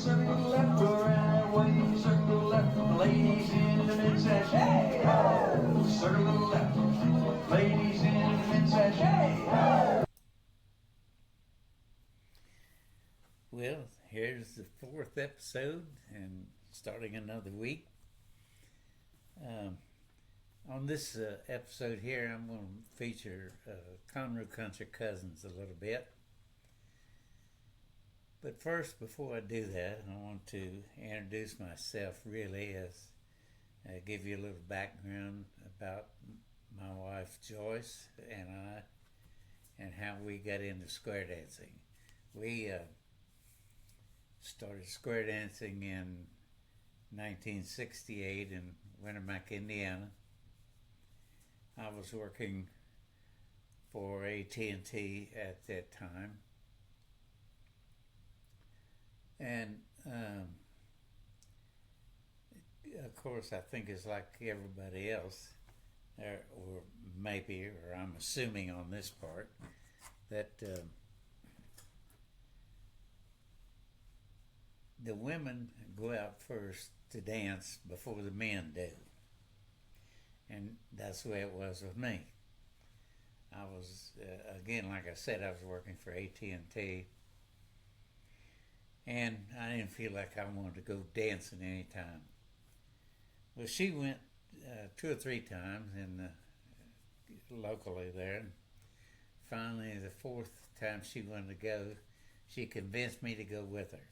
circle to the left, go right way, circle to the left. Ladies in the mid sash, hey ho! Circle to the left. Ladies in the mid sash, hey ho! Well, here's the fourth episode and starting another week. Um, on this episode here, I'm going to feature Conroe Country Cousins a little bit. But first, before I do that, I want to introduce myself really as give you a little background about my wife Joyce and I and how we got into square dancing. We started square dancing in 1968 in Wintermack, Indiana. I was working for AT&T at that time, and of course I think it's like everybody else, or maybe, or I'm assuming on this part, that the women go out first to dance before the men do. And that's the way it was with me. I was, again, like I said, I was working for AT&T, and I didn't feel like I wanted to go dancing any time. Well, she went 2 or 3 times locally there. And finally, the 4th time she wanted to go, she convinced me to go with her.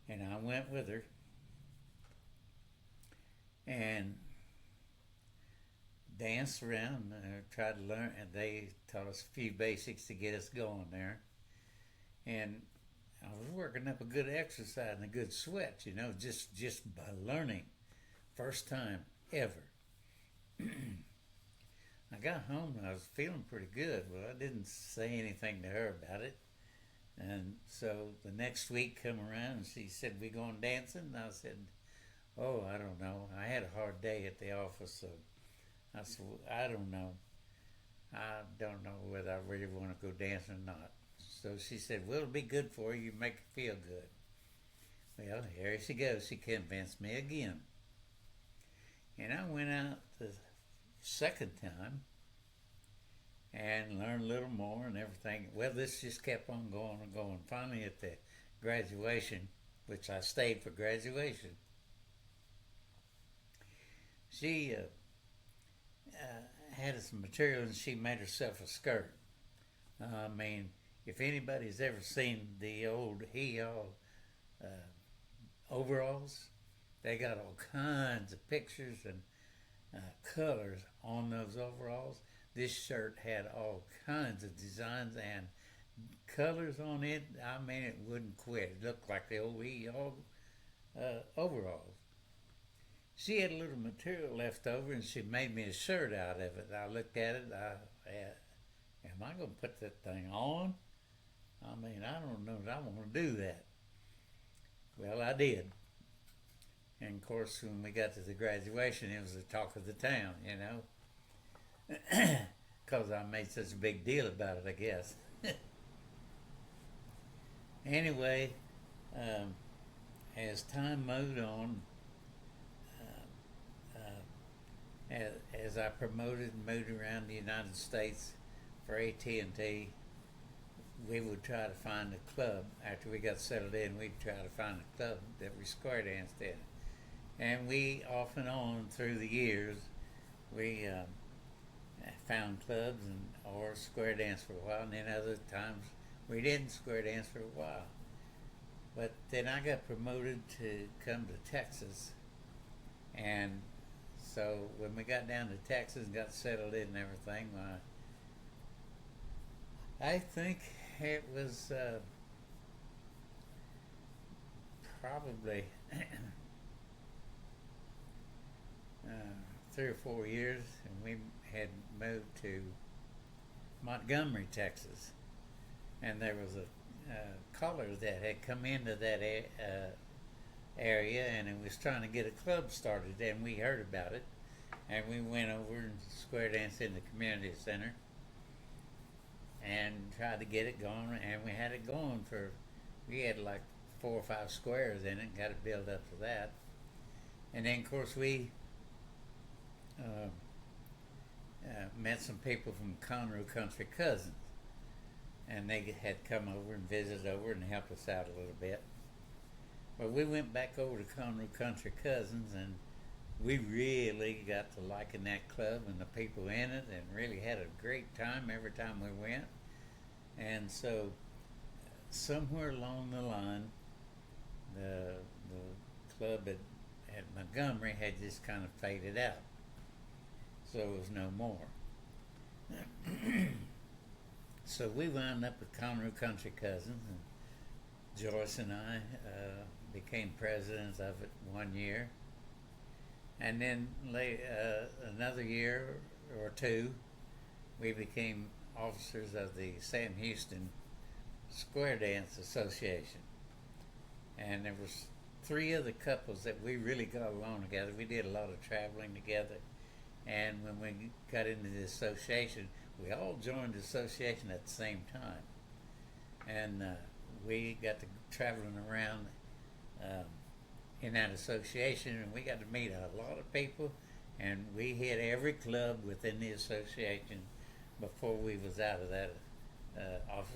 And I went with her and danced around, tried to learn, and they taught us a few basics to get us going there. And I was working up a good exercise and a good sweat, just by learning. First time ever. I got home and I was feeling pretty good. Well, I didn't say anything to her about it. And so the next week come around and she said, "We going dancing?" And I said, "Oh, I don't know. I had a hard day at the office, so I said, I don't know. I don't know whether I really want to go dancing or not." So she said, "Well, it'll be good for you. Make you feel good." Well, here she goes. She convinced me again. And I went out the second time and learned a little more and everything. Well, this just kept on going and going. Finally, at the graduation, which I stayed for graduation, she had some material and she made herself a skirt. I mean, if anybody's ever seen the old overalls, they got all kinds of pictures and colors on those overalls. This shirt had all kinds of designs and colors on it. I mean, it wouldn't quit. It looked like the old overalls. She had a little material left over and she made me a shirt out of it. I looked at it. Am I going to put that thing on? I mean, I don't know that I want to do that. Well, I did. And of course, when we got to the graduation, it was the talk of the town, because I made such a big deal about it, I guess. Anyway, as time moved on, as I promoted and moved around the United States for AT&T, we would try to find a club. After we got settled in, we'd try to find a club that we square danced in. And we, off and on through the years, we found clubs or square dance for a while, and then other times we didn't square dance for a while. But then I got promoted to come to Texas, and so when we got down to Texas and got settled in and everything, I think it was probably 3 or 4 years, and we had moved to Montgomery, Texas, and there was a caller that had come into that area, and it was trying to get a club started, and we heard about it, and we went over and square danced in the community center and tried to get it going, and we had it going for we had like 4 or 5 squares in it and got it built up to that. And then, of course, we met some people from Conroe Country Cousins, and they had come over and visited over and helped us out a little bit. Well, we went back over to Conroe Country Cousins, and we really got to liking that club and the people in it, and really had a great time every time we went. And so, somewhere along the line, the club at Montgomery had just kind of faded out, so it was no more. So we wound up with Conroe Country Cousins, and Joyce and I became presidents of it one year, and then another year or two, we became officers of the Sam Houston Square Dance Association. And there was 3 other couples that we really got along together. We did a lot of traveling together, and when we got into the association, we all joined the association at the same time, and we got to traveling around in that association, and we got to meet a lot of people, and we hit every club within the association before we was out of that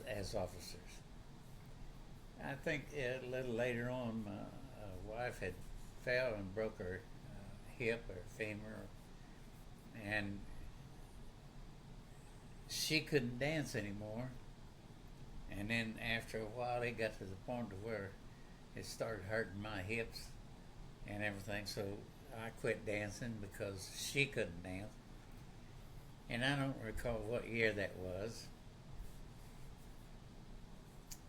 as officers. I think a little later on, my wife had fell and broke her hip or femur, and she couldn't dance anymore. And then after a while, it got to the point to where it started hurting my hips and everything. So I quit dancing because she couldn't dance. And I don't recall what year that was,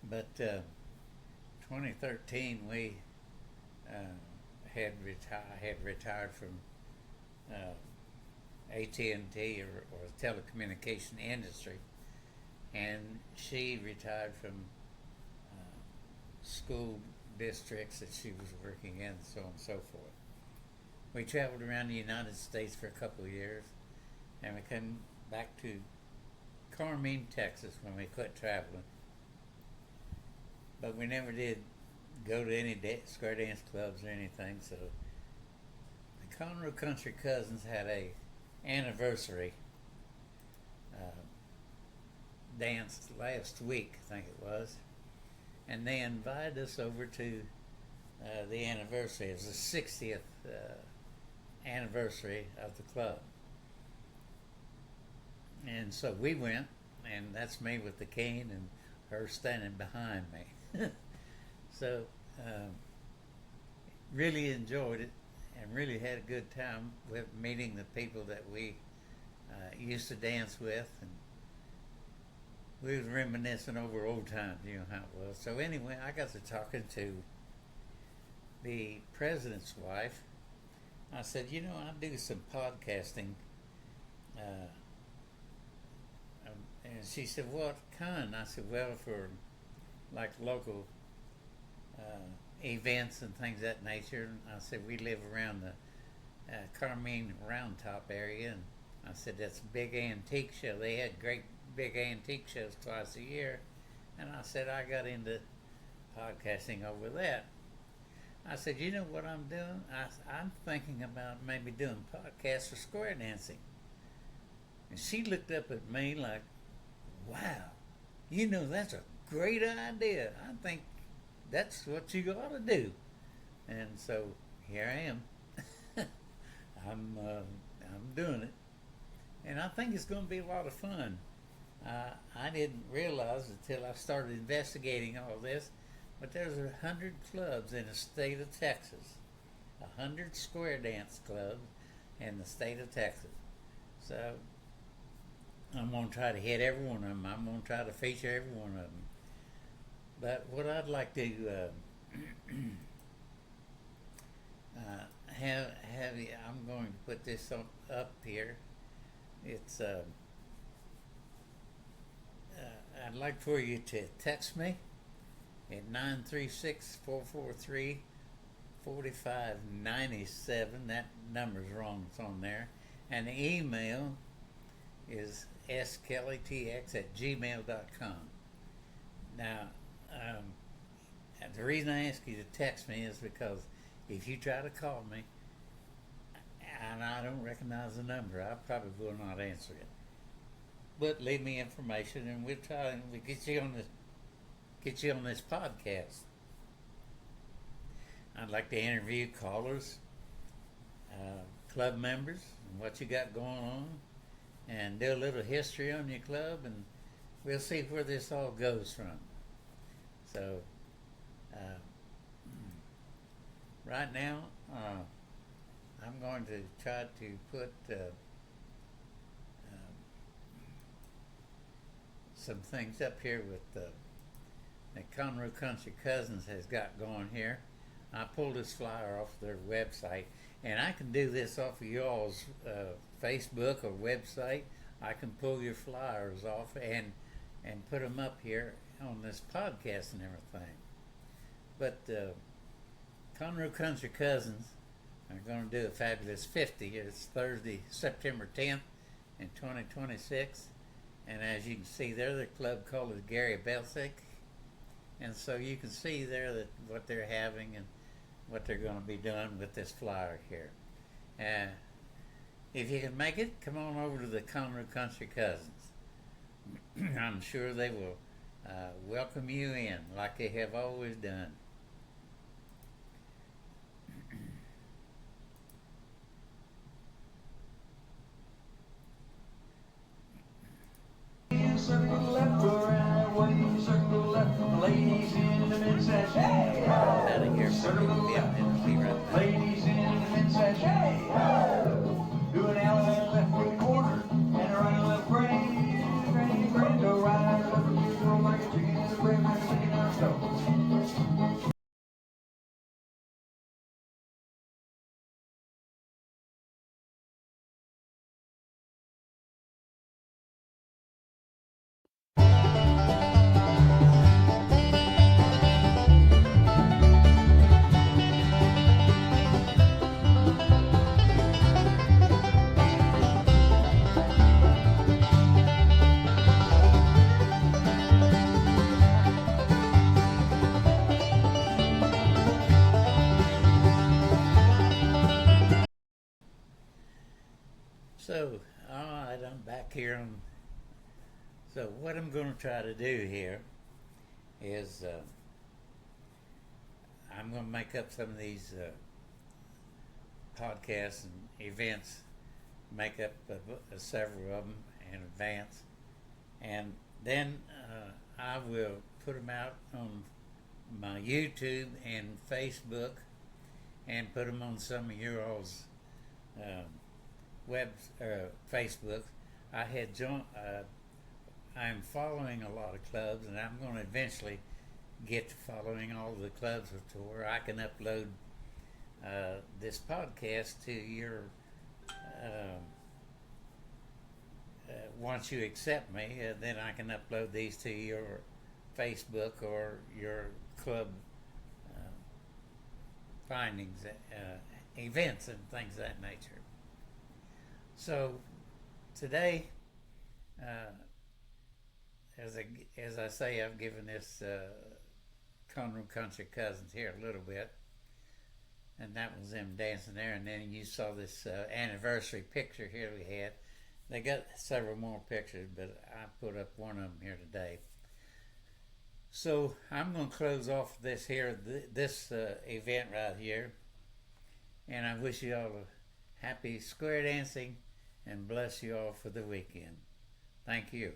but 2013 we had retired from AT&T or the telecommunication industry, and she retired from school districts that she was working in, so on and so forth. We traveled around the United States for a couple of years, and we came back to Carmine, Texas when we quit traveling. But we never did go to any square dance clubs or anything, so the Conroe Country Cousins had a anniversary dance last week, I think it was, and they invited us over to the anniversary. It was the 60th anniversary of the club, and so we went, and that's me with the cane and her standing behind me. So really enjoyed it and really had a good time with meeting the people that we used to dance with, and we was reminiscing over old times, you know how it was. So anyway, I got to talking to the president's wife. I said, you know, I do some podcasting, and she said, what kind? I said, well, for like local events and things of that nature. And I said, we live around the Carmine Round Top area, and I said, that's a big antique show. They had great big antique shows twice a year, and I said, I got into podcasting over that. I said, you know what I'm doing? I'm thinking about maybe doing podcasts for square dancing. And she looked up at me like, wow, you know, that's a great idea. I think that's what you ought to do. And so here I am. I'm doing it, and I think it's going to be a lot of fun. I didn't realize until I started investigating all this, but there's 100 clubs in the state of Texas, 100 square dance clubs in the state of Texas. So I'm going to try to hit every one of them. I'm going to try to feature every one of them. But what I'd like to have you, I'm going to put this up here. It's I'd like for you to text me at 936-443-4597. That number's wrong, it's on there. And the email is skelleytx@gmail.com. Now, the reason I ask you to text me is because if you try to call me and I don't recognize the number, I probably will not answer it. But leave me information, and we'll try and we get you on this podcast. I'd like to interview callers, club members, and what you got going on, and do a little history on your club, and we'll see where this all goes from. So, right now, I'm going to try to put some things up here with that Conroe Country Cousins has got going here. I pulled this flyer off their website, and I can do this off of y'all's Facebook or website. I can pull your flyers off and put them up here on this podcast and everything. But Conroe Country Cousins are going to do a fabulous 50. It's Thursday, September 10th in 2026. And as you can see there, the club called is Gary Belsick. And so you can see there that what they're having and what they're going to be doing with this flyer here. If you can make it, come on over to the Conroe Country Cousins. I'm sure they will welcome you in like they have always done. Circle left, go right way, circle left, ladies in the mid-sash, hey, Out of here, circle left, and be right back. ladies in the mid-sash, hey, do an alley left with quarter, and a right left granny, go right left, you throw like a chicken in the bread, like a chicken out of stove. So, alright, I'm back here on. So, what I'm going to try to do here is I'm going to make up some of these podcasts and events, make up several of them in advance, and then I will put them out on my YouTube and Facebook, and put them on some of your all's Facebook. I'm following a lot of clubs, and I'm going to eventually get to following all the clubs to where I can upload this podcast to your. Once you accept me, then I can upload these to your Facebook or your club findings, events, and things of that nature. So today, as I say, I've given this Conroe Country Cousins here a little bit, and that was them dancing there. And then you saw this anniversary picture here we had. They got several more pictures, but I put up one of them here today. So I'm going to close off this here, this event right here, and I wish you all a happy square dancing, and bless you all for the weekend. Thank you.